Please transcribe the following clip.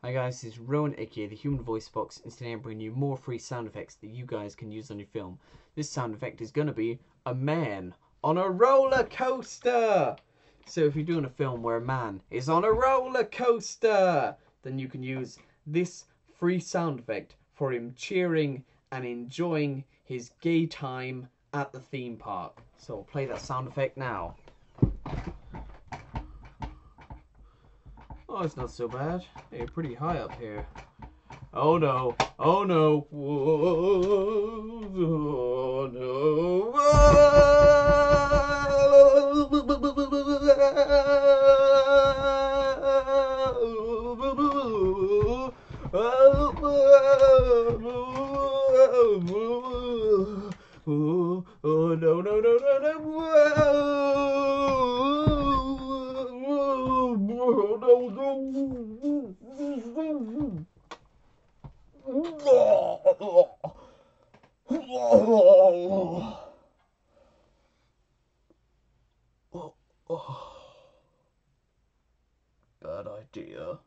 Hi guys, this is Rowan aka the Human Voice Box, and today I'm bringing you more free sound effects that you guys can use on your film. This sound effect is going to be a man on a roller coaster. So if you're doing a film where a man is on a roller coaster, then you can use this free sound effect for him cheering and enjoying his gay time at the theme park. So I'll play that sound effect now. Oh, it's not so bad. Hey, pretty high up here. Oh no. Oh no. Oh no. Oh no, no, no, no, no. Bad idea.